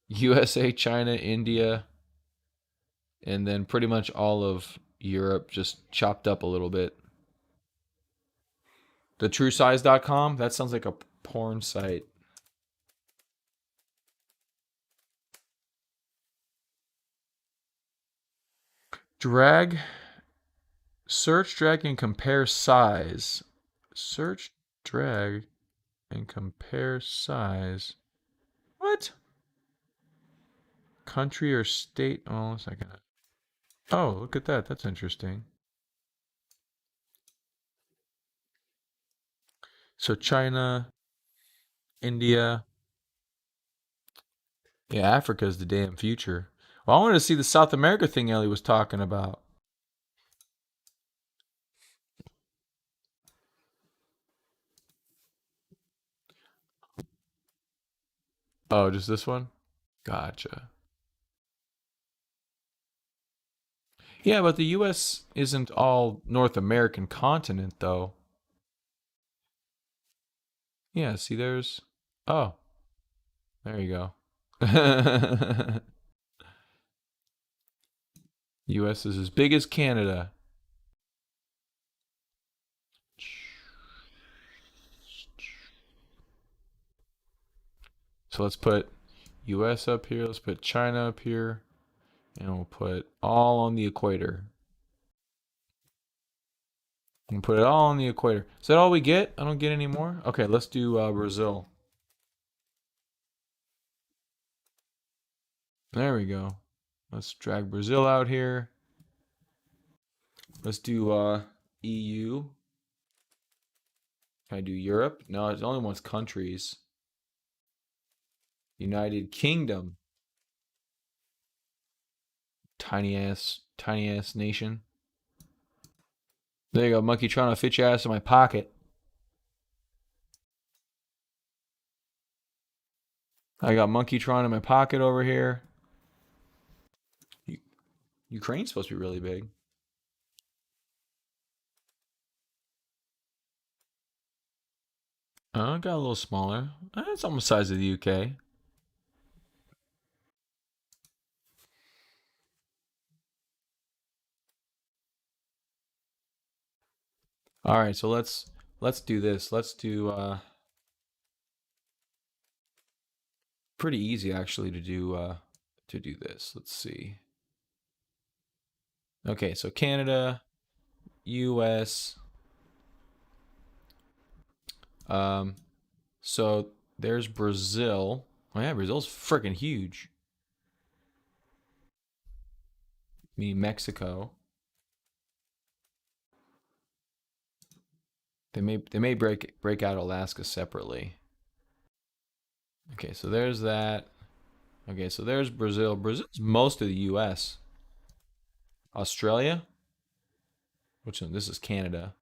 USA, China, India, and then pretty much all of Europe just chopped up a little bit. The TrueSize.com? That sounds like a porn site. Drag, search, drag, and compare size. Search, drag, and compare size. What? Country or state? Oh, a second. Oh, look at that. That's interesting. So China, India. Yeah, Africa's the damn future. Well, I wanted to see the South America thing Ellie was talking about. Oh, just this one? Gotcha. Yeah, but the US isn't all North American continent though. Yeah, see there's Oh, there you go. US is as big as Canada. So let's put US up here, let's put China up here, and we'll put all on the equator. And put it all on the equator. Is that all we get? I don't get any more? Okay, let's do Brazil. There we go. Let's drag Brazil out here. Let's do EU. Can I do Europe? No, it only wants countries. United Kingdom. Tiny ass nation. There you go, monkey trying to fit your ass in my pocket. I got monkey trying in my pocket over here. Ukraine's supposed to be really big. Got a little smaller. It's almost the size of the UK. All right, so let's do this. Let's do pretty easy actually to do this. Let's see. Okay, so Canada, US. Um, so there's Brazil. Oh yeah, Brazil's freaking huge. Me, Mexico. They may break out Alaska separately. Okay, so there's that. Okay, so there's Brazil. Brazil's most of the U.S. Australia, which one? This is Canada.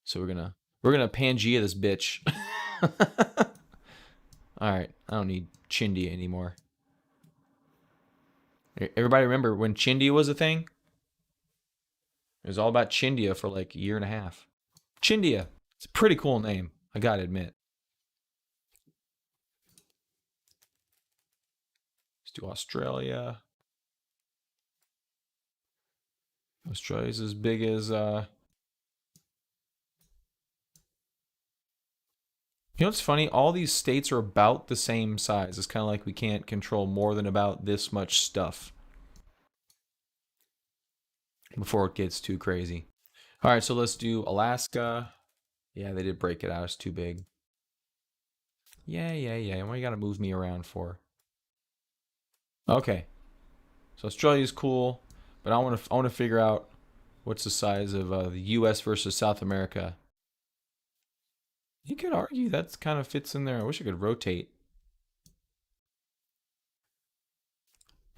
So we're gonna Pangea this bitch. All right, I don't need Chindia anymore. Everybody remember when Chindia was a thing? It was all about Chindia for like a year and a half. Chindia. It's a pretty cool name, I gotta admit. Let's do Australia. Australia's as big as you know what's funny? All these states are about the same size. It's kind of like we can't control more than about this much stuff before it gets too crazy. All right, so let's do Alaska. Yeah, they did break it out. It's too big. Yeah, yeah, yeah. What you gotta move me around for? Okay, so Australia's cool, but I want to figure out what's the size of the U.S. versus South America. You could argue that kind of fits in there. I wish I could rotate.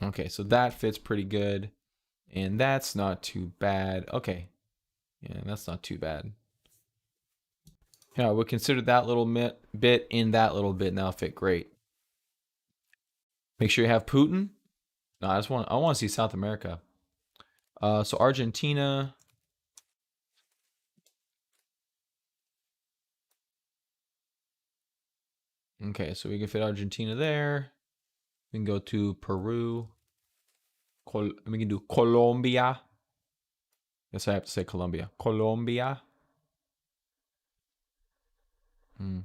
Okay, so that fits pretty good, and that's not too bad. Okay, yeah, that's not too bad. Yeah, we consider that little bit in that little bit, and that'll fit great. Make sure you have Putin. No, I want to see South America. So Argentina. Okay, so we can fit Argentina there. We can go to Peru. We can do Colombia. Guess I have to say Colombia. Colombia. Hmm.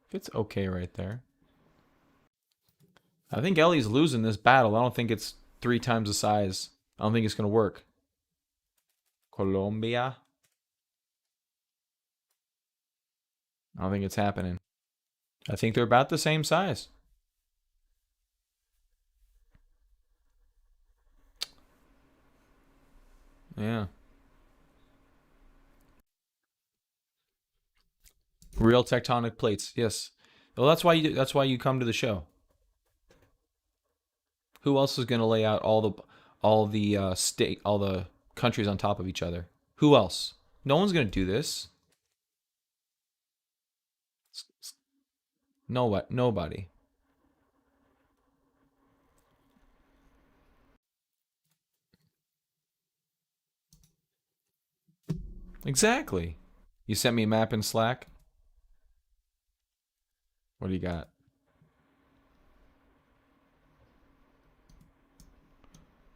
Fits okay right there. I think Ellie's losing this battle. I don't think it's three times the size. I don't think it's gonna work. Colombia. I don't think it's happening. I think they're about the same size. Yeah. Real tectonic plates. Yes. Well, that's why you come to the show. Who else is going to lay out all the state all the countries on top of each other? Who else? No one's going to do this. No what? Nobody. Exactly. You sent me a map in Slack. What do you got?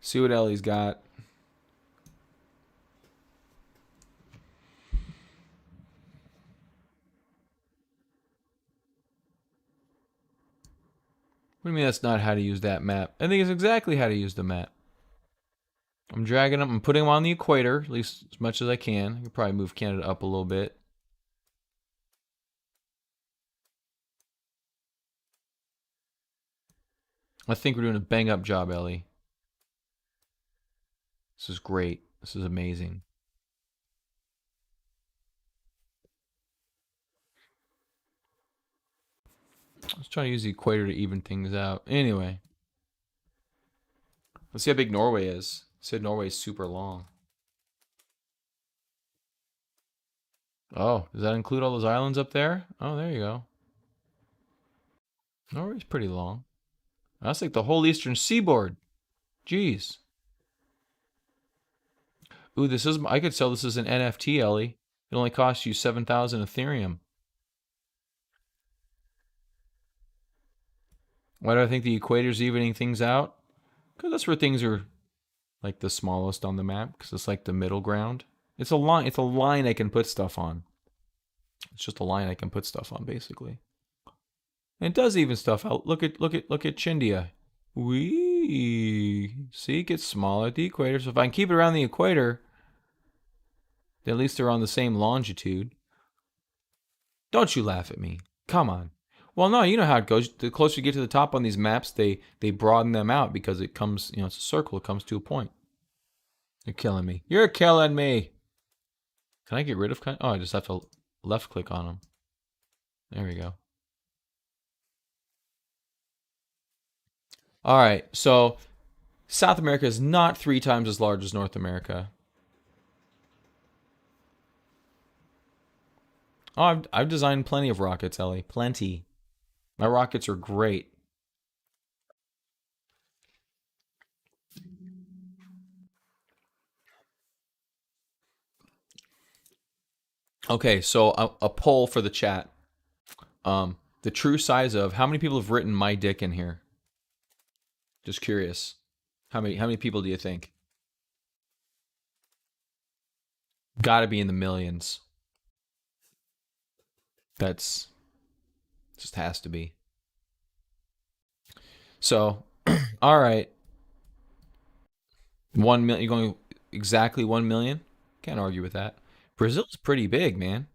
See what Ellie's got. What do you mean that's not how to use that map? I think it's exactly how to use the map. I'm dragging them. I'm putting them on the equator, at least as much as I can. I could probably move Canada up a little bit. I think we're doing a bang up job, Ellie. This is great. This is amazing. I was trying to use the equator to even things out. Anyway, let's see how big Norway is. It said Norway is super long. Oh, does that include all those islands up there? Oh, there you go. Norway's pretty long. That's like the whole eastern seaboard. Jeez. Ooh, this is. I could sell this as an NFT, Ellie. It only costs you 7,000 Ethereum. Why do I think the equator's evening things out? Because that's where things are like the smallest on the map. Because it's like the middle ground. It's a line. It's a line I can put stuff on. It's just a line I can put stuff on, basically. And it does even stuff out. Look at Chindia. Wee. See, it gets smaller at the equator. So if I can keep it around the equator, then at least they're on the same longitude. Don't you laugh at me. Come on. Well, no, you know how it goes. The closer you get to the top on these maps, they broaden them out because it comes, it's a circle. It comes to a point. You're killing me. You're killing me. Can I get rid of? Oh, I just have to left click on them. There we go. All right. So South America is not 3 times as large as North America. Oh, I've designed plenty of rockets, Ellie. Plenty. My rockets are great. Okay, so a poll for the chat. The true size of how many people have written my dick in here? Just curious. How many people do you think? Got to be in the millions. That's just has to be. So, all right, 1 million. You're going exactly 1 million. Can't argue with that. Brazil's pretty big, man.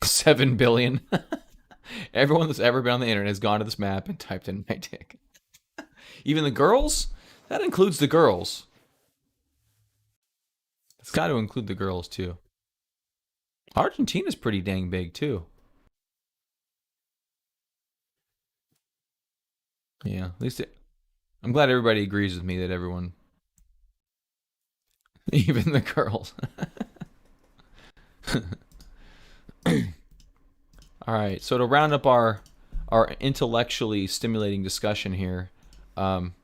7 billion. Everyone that's ever been on the internet has gone to this map and typed in my dick. Even the girls? That includes the girls. It's got to include the girls too. Argentina's pretty dang big too. Yeah, at least I'm glad everybody agrees with me that everyone, even the girls. All right, so to round up our intellectually stimulating discussion here, um,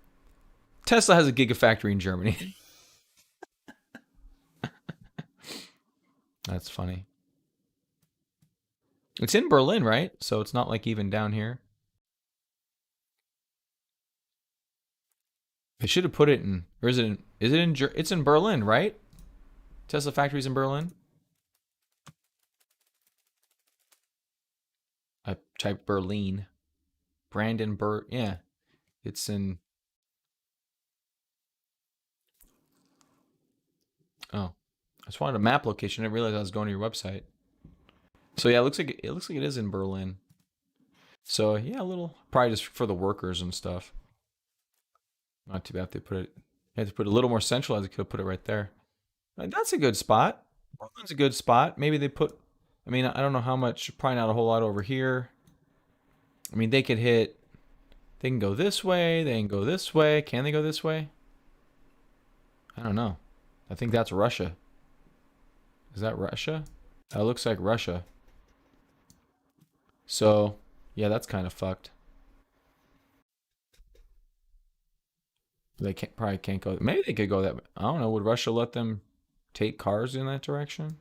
Tesla has a gigafactory in Germany. That's funny. It's in Berlin, right? So it's not like even down here. They should have put it in, or is it in? Is it in? It's in Berlin, right? Tesla factory's in Berlin. I typed Berlin. Brandenburg. Yeah, it's in. Oh, I just wanted a map location. I didn't realize I was going to your website. So yeah, it looks like it is in Berlin. So yeah, a little probably just for the workers and stuff. Not too bad if they put it. They had to put it a little more centralized. They could have put it right there. That's a good spot. Berlin's a good spot. Maybe they put. I mean, I don't know how much. Probably not a whole lot over here. I mean, they could hit. They can go this way. They can go this way. Can they go this way? I don't know. I think that's Russia. Is that Russia? That looks like Russia. So, yeah, that's kind of fucked. They can't probably can't go. Maybe they could go that. I don't know. Would Russia let them take cars in that direction?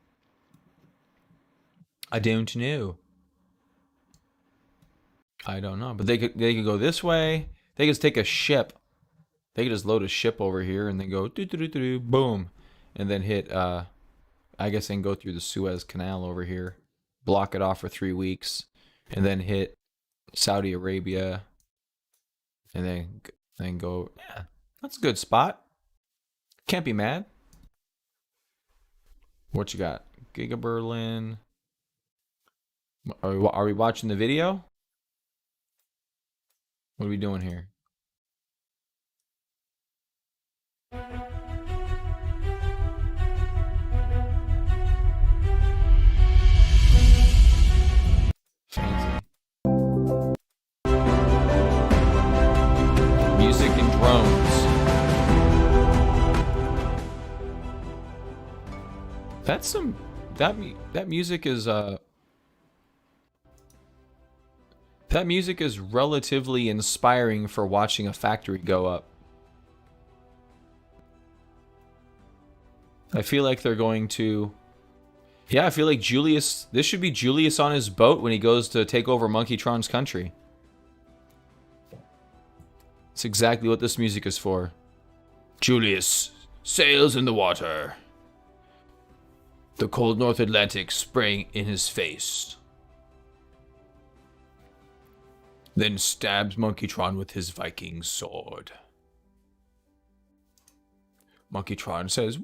I don't know. I don't know. But they could go this way. They could just take a ship. They could just load a ship over here and then go do do do do boom, and then hit. I guess they can go through the Suez Canal over here, block it off for 3 weeks, and then hit Saudi Arabia, and then go. Yeah, that's a good spot. Can't be mad. What you got? Giga Berlin. Are we watching the video? What are we doing here? Fancy. Music and drones. That's some that music is that music is relatively inspiring for watching a factory go up. I feel like they're going to. Yeah, I feel like Julius. This should be Julius on his boat when he goes to take over Monkeytron's country. It's exactly what this music is for. Julius sails in the water. The cold North Atlantic sprang in his face. Then stabs Monkeytron with his Viking sword. Monkeytron says,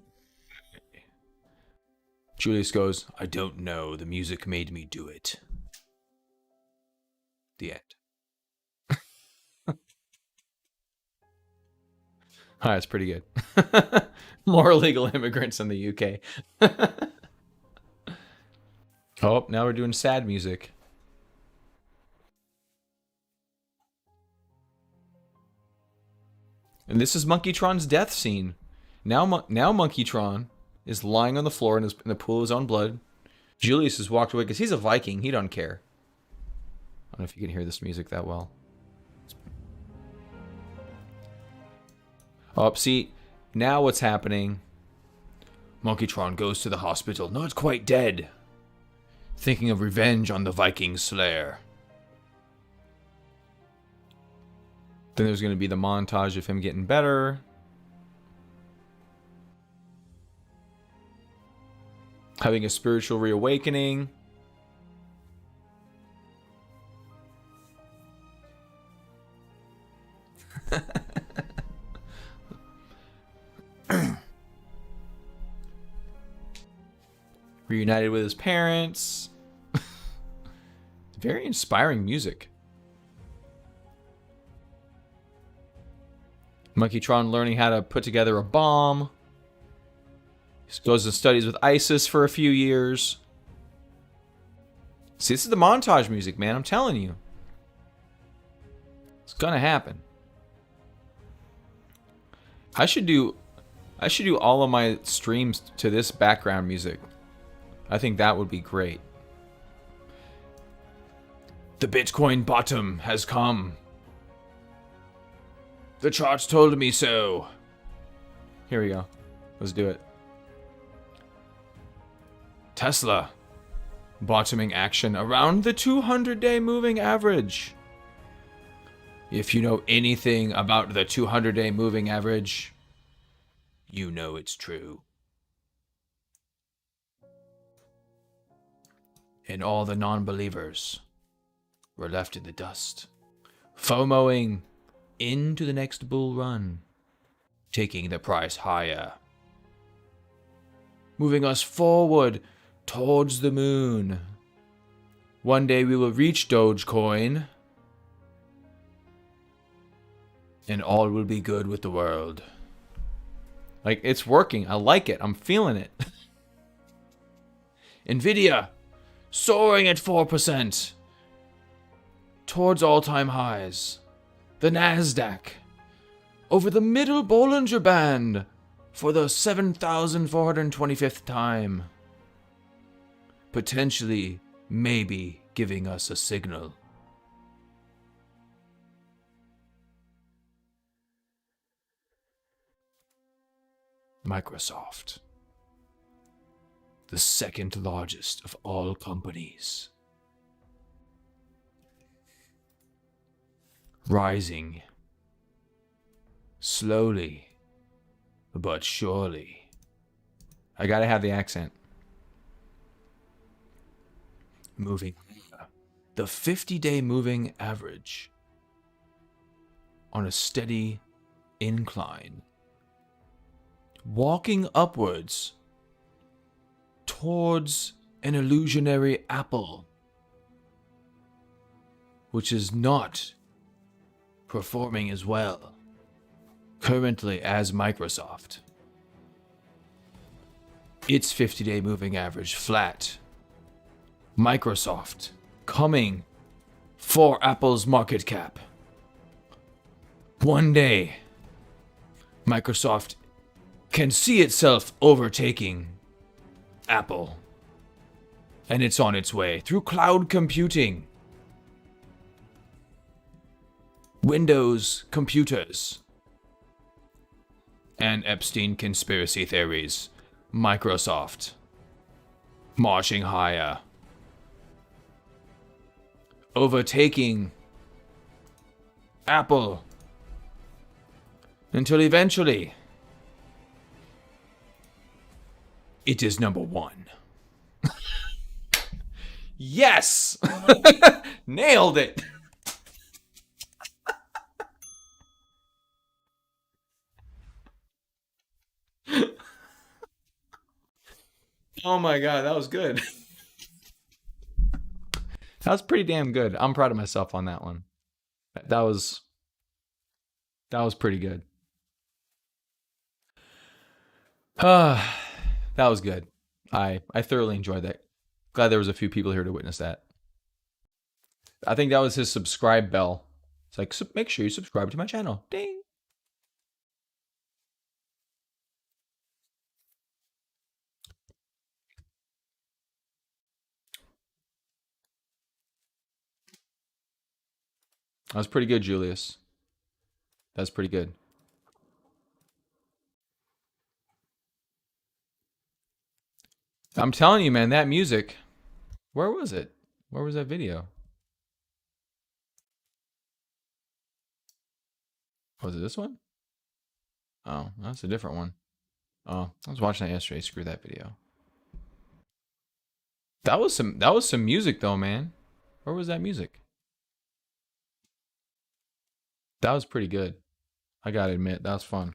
Julius goes, I don't know. The music made me do it. The end. That's pretty good. More illegal immigrants in the UK. Oh, now we're doing sad music. And this is Monkeytron's death scene. Now Monkeytron is lying on the floor in the pool of his own blood. Julius has walked away because he's a Viking. He don't care. I don't know if you can hear this music that well. Oh, see, now what's happening? Monkeytron goes to the hospital, not quite dead. Thinking of revenge on the Viking Slayer. Then there's going to be the montage of him getting better. Having a spiritual reawakening. Reunited with his parents. Very inspiring music. Monkeytron learning how to put together a bomb. He goes and studies with ISIS for a few years. See, this is the montage music, man. I'm telling you. It's gonna happen. I should do all of my streams to this background music. I think that would be great. The Bitcoin bottom has come. The charts told me so. Here we go. Let's do it. Tesla. Bottoming action around the 200-day moving average. If you know anything about the 200-day moving average, you know it's true. And all the non-believers were left in the dust, FOMOing into the next bull run, taking the price higher, moving us forward towards the moon. One day we will reach Dogecoin, and all will be good with the world. Like, it's working. I like it. I'm feeling it. Nvidia, soaring at 4%. Towards all-time highs. The Nasdaq, over the middle Bollinger Band for the 7,425th time. Potentially, maybe giving us a signal. Microsoft, the second largest of all companies, rising slowly but surely. I gotta have the accent. Moving. The 50-day moving average on a steady incline. Walking upwards towards an illusionary apple, which is not performing as well currently as Microsoft. Its 50-day moving average flat. Microsoft coming for Apple's market cap. One day, Microsoft can see itself overtaking Apple. And it's on its way through cloud computing, Windows computers, and Epstein conspiracy theories. Microsoft marching higher, overtaking Apple, until eventually it is number one. Yes! Nailed it! Oh my god, that was good. That was pretty damn good. I'm proud of myself on that one. That was pretty good. That was good. I thoroughly enjoyed that. Glad there was a few people here to witness that. I think that was his subscribe bell. It's like, make sure you subscribe to my channel. Ding. That was pretty good, Julius. That's pretty good. I'm telling you, man, that music. Where was it? Where was that video? Was it this one? Oh, that's a different one. Oh, I was watching that yesterday. Screw that video. That was some music though, man. Where was that music? That was pretty good. I gotta admit, that was fun.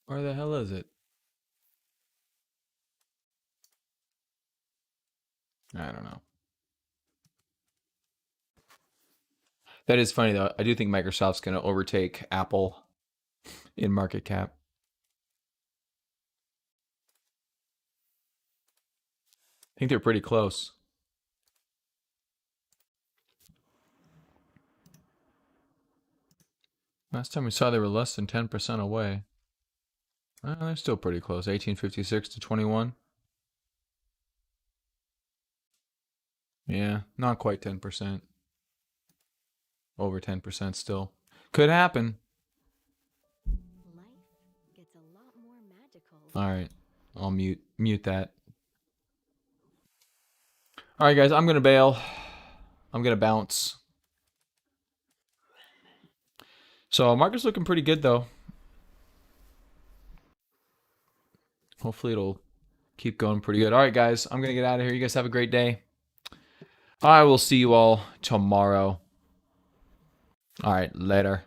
Where the hell is it? I don't know. That is funny though. I do think Microsoft's gonna overtake Apple in market cap. I think they're pretty close. Last time we saw they were less than 10% away. They're still pretty close. 1856 to 21. Yeah, not quite 10%. Over 10% still. Could happen. Life gets a lot more magical. All right. I'll mute that. All right, guys, I'm going to bail. I'm going to bounce. So, market's looking pretty good though. Hopefully it'll keep going pretty good. All right, guys, I'm going to get out of here. You guys have a great day. I will see you all tomorrow. All right, later.